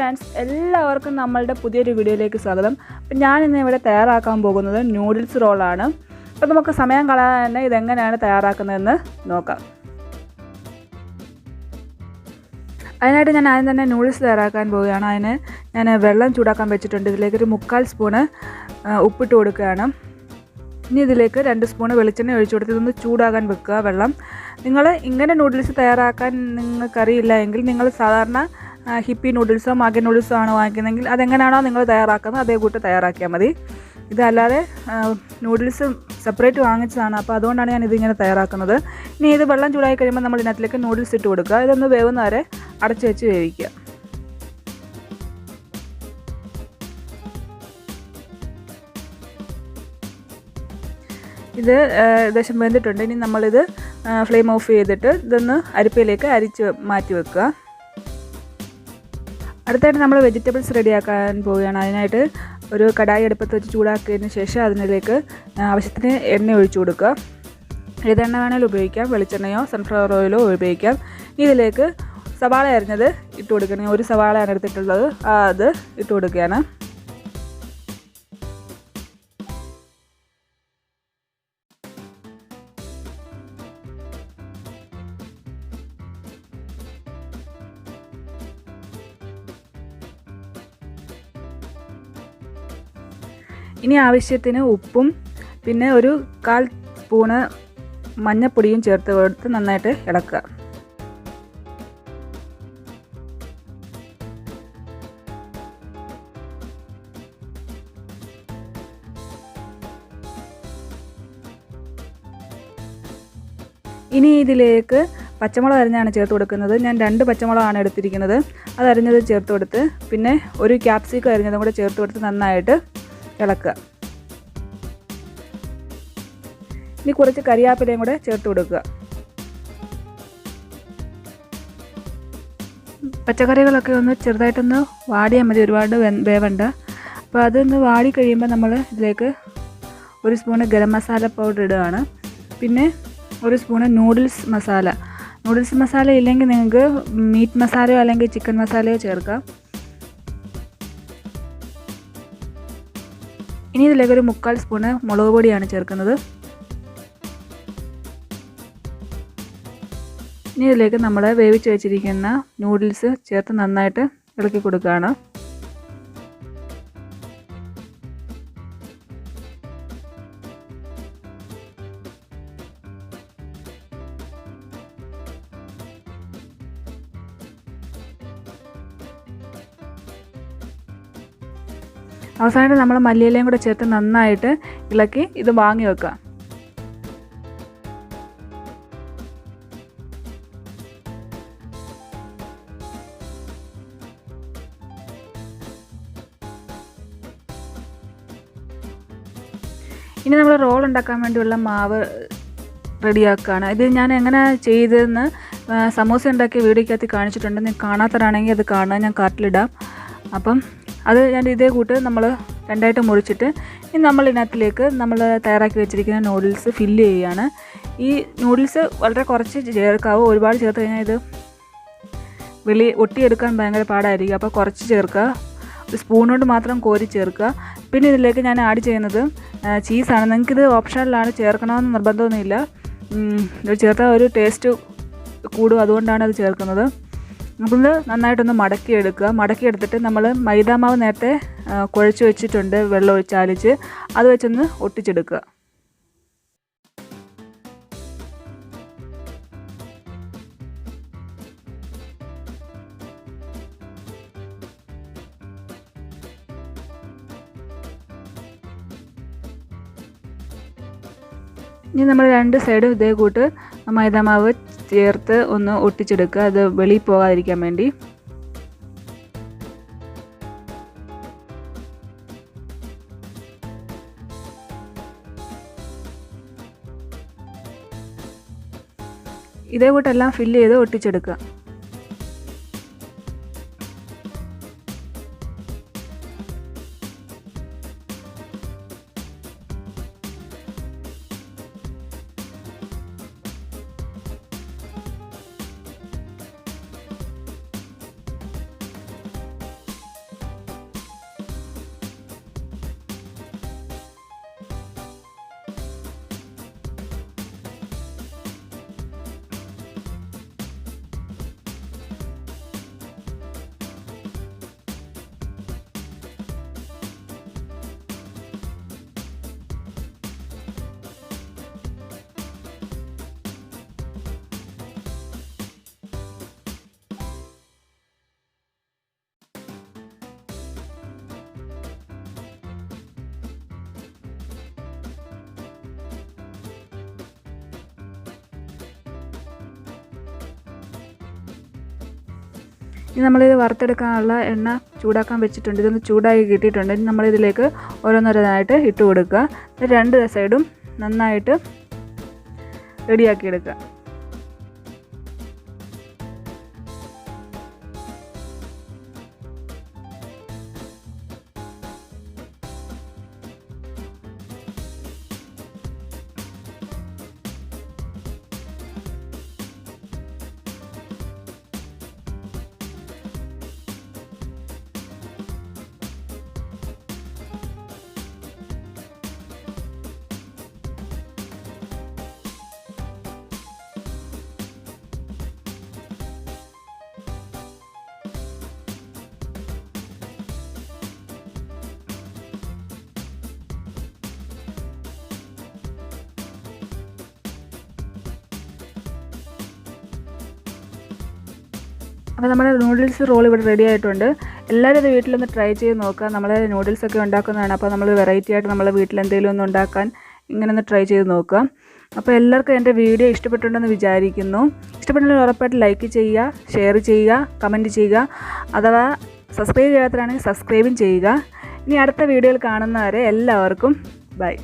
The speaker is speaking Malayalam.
ഫ്രണ്ട്സ്, എല്ലാവർക്കും നമ്മളുടെ പുതിയൊരു വീഡിയോയിലേക്ക് സ്വാഗതം. അപ്പം ഞാനിന്ന് ഇവിടെ തയ്യാറാക്കാൻ പോകുന്നത് നൂഡിൽസ് റോളാണ്. അപ്പോൾ നമുക്ക് സമയം കളയാതെ തന്നെ ഇതെങ്ങനെയാണ് തയ്യാറാക്കുന്നതെന്ന് നോക്കാം. അതിനായിട്ട് ഞാൻ ആദ്യം തന്നെ നൂഡിൽസ് തയ്യാറാക്കാൻ പോവുകയാണ്. അതിന് ഞാൻ വെള്ളം ചൂടാക്കാൻ വെച്ചിട്ടുണ്ട്. ഇതിലേക്ക് ഒരു 3/4 സ്പൂണ് ഉപ്പിട്ട് കൊടുക്കുകയാണ്. ഇനി ഇതിലേക്ക് 2 സ്പൂണ് വെളിച്ചെണ്ണ ഒഴിച്ചു കൊടുത്ത് ഇതൊന്ന് ചൂടാകാൻ വെക്കുക വെള്ളം. നിങ്ങൾ ഇങ്ങനെ നൂഡിൽസ് തയ്യാറാക്കാൻ നിങ്ങൾക്കറിയില്ല എങ്കിൽ നിങ്ങൾ സാധാരണ ഹിപ്പി നൂഡിൽസോ മാഗി നൂഡിൽസോ ആണ് വാങ്ങിക്കുന്നതെങ്കിൽ അതെങ്ങനെയാണോ നിങ്ങൾ തയ്യാറാക്കുന്നത് അതേ കൂട്ട് തയ്യാറാക്കിയാൽ മതി. ഇതല്ലാതെ നൂഡിൽസ് സെപ്പറേറ്റ് വാങ്ങിച്ചതാണ്, അപ്പോൾ അതുകൊണ്ടാണ് ഞാൻ ഇതിങ്ങനെ തയ്യാറാക്കുന്നത്. ഇനി ഇത് വെള്ളം ചൂടായി കഴിയുമ്പോൾ നമ്മൾ ഇതിനകത്തിലേക്ക് നൂഡിൽസ് ഇട്ട് കൊടുക്കുക. ഇതൊന്ന് വേവുന്ന വരെ അടച്ചു വെച്ച് വേവിക്കുക. ഇത് ഏകദേശം വെന്തിട്ടുണ്ട്. ഇനി നമ്മളിത് ഫ്ലെയിം ഓഫ് ചെയ്തിട്ട് ഇതൊന്ന് അരിപ്പയിലേക്ക് അരിച്ച് മാറ്റി വെക്കുക. അടുത്തായിട്ട് നമ്മൾ വെജിറ്റബിൾസ് റെഡിയാക്കാൻ പോവുകയാണ്. അതിനായിട്ട് ഒരു കടായി അടുപ്പത്ത് വെച്ച് ചൂടാക്കിയതിന് ശേഷം അതിലേക്ക് ആവശ്യത്തിന് എണ്ണ ഒഴിച്ചു കൊടുക്കുക. ഏതെണ്ണ വേണമെങ്കിലും ഉപയോഗിക്കാം, വെളിച്ചെണ്ണയോ സൺഫ്ലവർ ഓയിലോ ഉപയോഗിക്കാം. ഇതിലേക്ക് സവാള അരിഞ്ഞത് ഇട്ട് കൊടുക്കണം. ഒരു സവാളയാണ് എടുത്തിട്ടുള്ളത്, അത് ഇട്ട് കൊടുക്കുകയാണ്. ഇനി ആവശ്യത്തിന് ഉപ്പും പിന്നെ ഒരു 1/4 സ്പൂണ് മഞ്ഞൾപ്പൊടിയും ചേർത്ത് കൊടുത്ത് നന്നായിട്ട് ഇളക്കുക. ഇനി ഇതിലേക്ക് പച്ചമുളക് അരിഞ്ഞാണ് ചേർത്ത് കൊടുക്കുന്നത്. ഞാൻ 2 പച്ചമുളകാണ് എടുത്തിരിക്കുന്നത്. അത് അരിഞ്ഞത് ചേർത്ത് കൊടുത്ത് പിന്നെ ഒരു ക്യാപ്സിക്കം അരിഞ്ഞതും കൂടെ ചേർത്ത് കൊടുത്ത് നന്നായിട്ട് ഇളക്കുക. ഇനി കുറച്ച് കറിവേപ്പിലയും കൂടെ ചേർത്ത് കൊടുക്കുക. പച്ചക്കറികളൊക്കെ ഒന്ന് ചെറുതായിട്ടൊന്ന് വാടിയാൽ മതി, ഒരുപാട് വേവണ്ട. അപ്പോൾ അതൊന്ന് വാടി കഴിയുമ്പോൾ നമ്മൾ ഇതിലേക്ക് 1 സ്പൂണ് ഗരം മസാല പൗഡർ ഇടുകയാണ്. പിന്നെ 1 സ്പൂണ് നൂഡിൽസ് മസാല ഇല്ലെങ്കിൽ നിങ്ങൾക്ക് മീറ്റ് മസാലയോ അല്ലെങ്കിൽ ചിക്കൻ മസാലയോ ചേർക്കാം. ഇനി ഇതിലേക്ക് ഒരു 3/4 സ്പൂണ് മുളക് പൊടിയാണ് ചേർക്കുന്നത്. ഇനി ഇതിലേക്ക് നമ്മൾ വേവിച്ച് വെച്ചിരിക്കുന്ന നൂഡിൽസ് ചേർത്ത് നന്നായിട്ട് ഇളക്കി കൊടുക്കുകയാണ്. അവസാനമായിട്ട് നമ്മൾ മല്ലിയിലയും കൂടെ ചേർത്ത് നന്നായിട്ട് ഇളക്കി ഇത് വാങ്ങി വെക്കുക. ഇനി നമ്മൾ റോൾ ഉണ്ടാക്കാൻ വേണ്ടിയുള്ള മാവ് റെഡിയാക്കുകയാണ്. ഇത് ഞാൻ എങ്ങനെ ചെയ്തതെന്ന് സമോസ ഉണ്ടാക്കിയ വീഡിയോക്കകത്ത് കാണിച്ചിട്ടുണ്ട്. നിങ്ങൾ കാണാത്തവരാണെങ്കിൽ അത് കാണാൻ ഞാൻ കാർട്ടിലിടാം. അപ്പം അത് ഞാൻ ഇതേ കൂട്ട് നമ്മൾ രണ്ടായിട്ട് മുറിച്ചിട്ട് ഇനി നമ്മൾ ഇതിനകത്തിലേക്ക് നമ്മൾ തയ്യാറാക്കി വെച്ചിരിക്കുന്ന നൂഡിൽസ് ഫില്ല് ചെയ്യുകയാണ്. ഈ നൂഡിൽസ് വളരെ കുറച്ച് ചേർക്കാവൂ, ഒരുപാട് ചേർത്ത് കഴിഞ്ഞാൽ ഇത് ഒട്ടിയെടുക്കാൻ ഭയങ്കര പാടായിരിക്കും. അപ്പോൾ കുറച്ച് ചേർക്കുക, ഒരു സ്പൂൺ കൊണ്ട് മാത്രം കോരി ചേർക്കുക. പിന്നെ ഇതിലേക്ക് ഞാൻ ആഡ് ചെയ്യുന്നത് ചീസാണ്. നിങ്ങൾക്കിത് ഓപ്ഷനിലാണ്, ചേർക്കണമെന്ന് നിർബന്ധമൊന്നുമില്ല. ഇത് ചേർത്താൽ ഒരു ടേസ്റ്റ് കൂടും, അതുകൊണ്ടാണ് അത് ചേർക്കുന്നത്. അപ്പോൾ ഇത് നന്നായിട്ടൊന്ന് മടക്കിയെടുത്തിട്ട് നമ്മൾ മൈദാമാവ് നേരത്തെ കുഴച്ച് വെച്ചിട്ടുണ്ട്, വെള്ളം ഒഴിച്ചാലിച്ച് അത് വെച്ചൊന്ന് ഒട്ടിച്ചെടുക്കുക. ഇനി നമ്മൾ 2 സൈഡും ഇതേ കൂട്ട് മൈദാമാവ് ചേർത്ത് ഒന്ന് ഒട്ടിച്ചെടുക്കുക, അത് വെളിയിൽ പോകാതിരിക്കാൻ വേണ്ടി. ഇതേ കൂട്ടെല്ലാം ഫില്ല് ചെയ്ത് ഒട്ടിച്ചെടുക്കുക. ഇനി നമ്മളിത് വറുത്തെടുക്കാനുള്ള എണ്ണ ചൂടാക്കാൻ വെച്ചിട്ടുണ്ട്. ഇതൊന്ന് ചൂടാക്കി കിട്ടിയിട്ടുണ്ട്. ഇനി നമ്മളിതിലേക്ക് ഓരോന്നോരോന്നായിട്ട് ഇട്ട് കൊടുക്കുക. 2 സൈഡും നന്നായിട്ട് റെഡിയാക്കി എടുക്കുക. അപ്പോൾ നമ്മുടെ നൂഡിൽസ് റോൾ ഇവിടെ റെഡി ആയിട്ടുണ്ട്. എല്ലാവരും ഇത് വീട്ടിലൊന്ന് ട്രൈ ചെയ്ത് നോക്കുക. നമ്മൾ നൂഡിൽസൊക്കെ ഉണ്ടാക്കുന്നതാണ്. അപ്പോൾ നമ്മൾ വെറൈറ്റി ആയിട്ട് നമ്മളെ വീട്ടിൽ എന്തെങ്കിലും ഒന്ന് ഉണ്ടാക്കാൻ ഇങ്ങനെ ഒന്ന് ട്രൈ ചെയ്ത് നോക്കുക. അപ്പോൾ എല്ലാവർക്കും എൻ്റെ വീഡിയോ ഇഷ്ടപ്പെട്ടുണ്ടെന്ന് വിചാരിക്കുന്നു. ഇഷ്ടപ്പെട്ടുണ്ടെങ്കിൽ ഉറപ്പായിട്ട് ലൈക്ക് ചെയ്യുക, ഷെയർ ചെയ്യുക, കമൻറ്റ് ചെയ്യുക. അഥവാ സബ്സ്ക്രൈബ് ചെയ്യാത്തവരാണെങ്കിൽ സബ്സ്ക്രൈബും ചെയ്യുക. ഇനി അടുത്ത വീഡിയോയിൽ കാണുന്നവരെ എല്ലാവർക്കും ബൈ.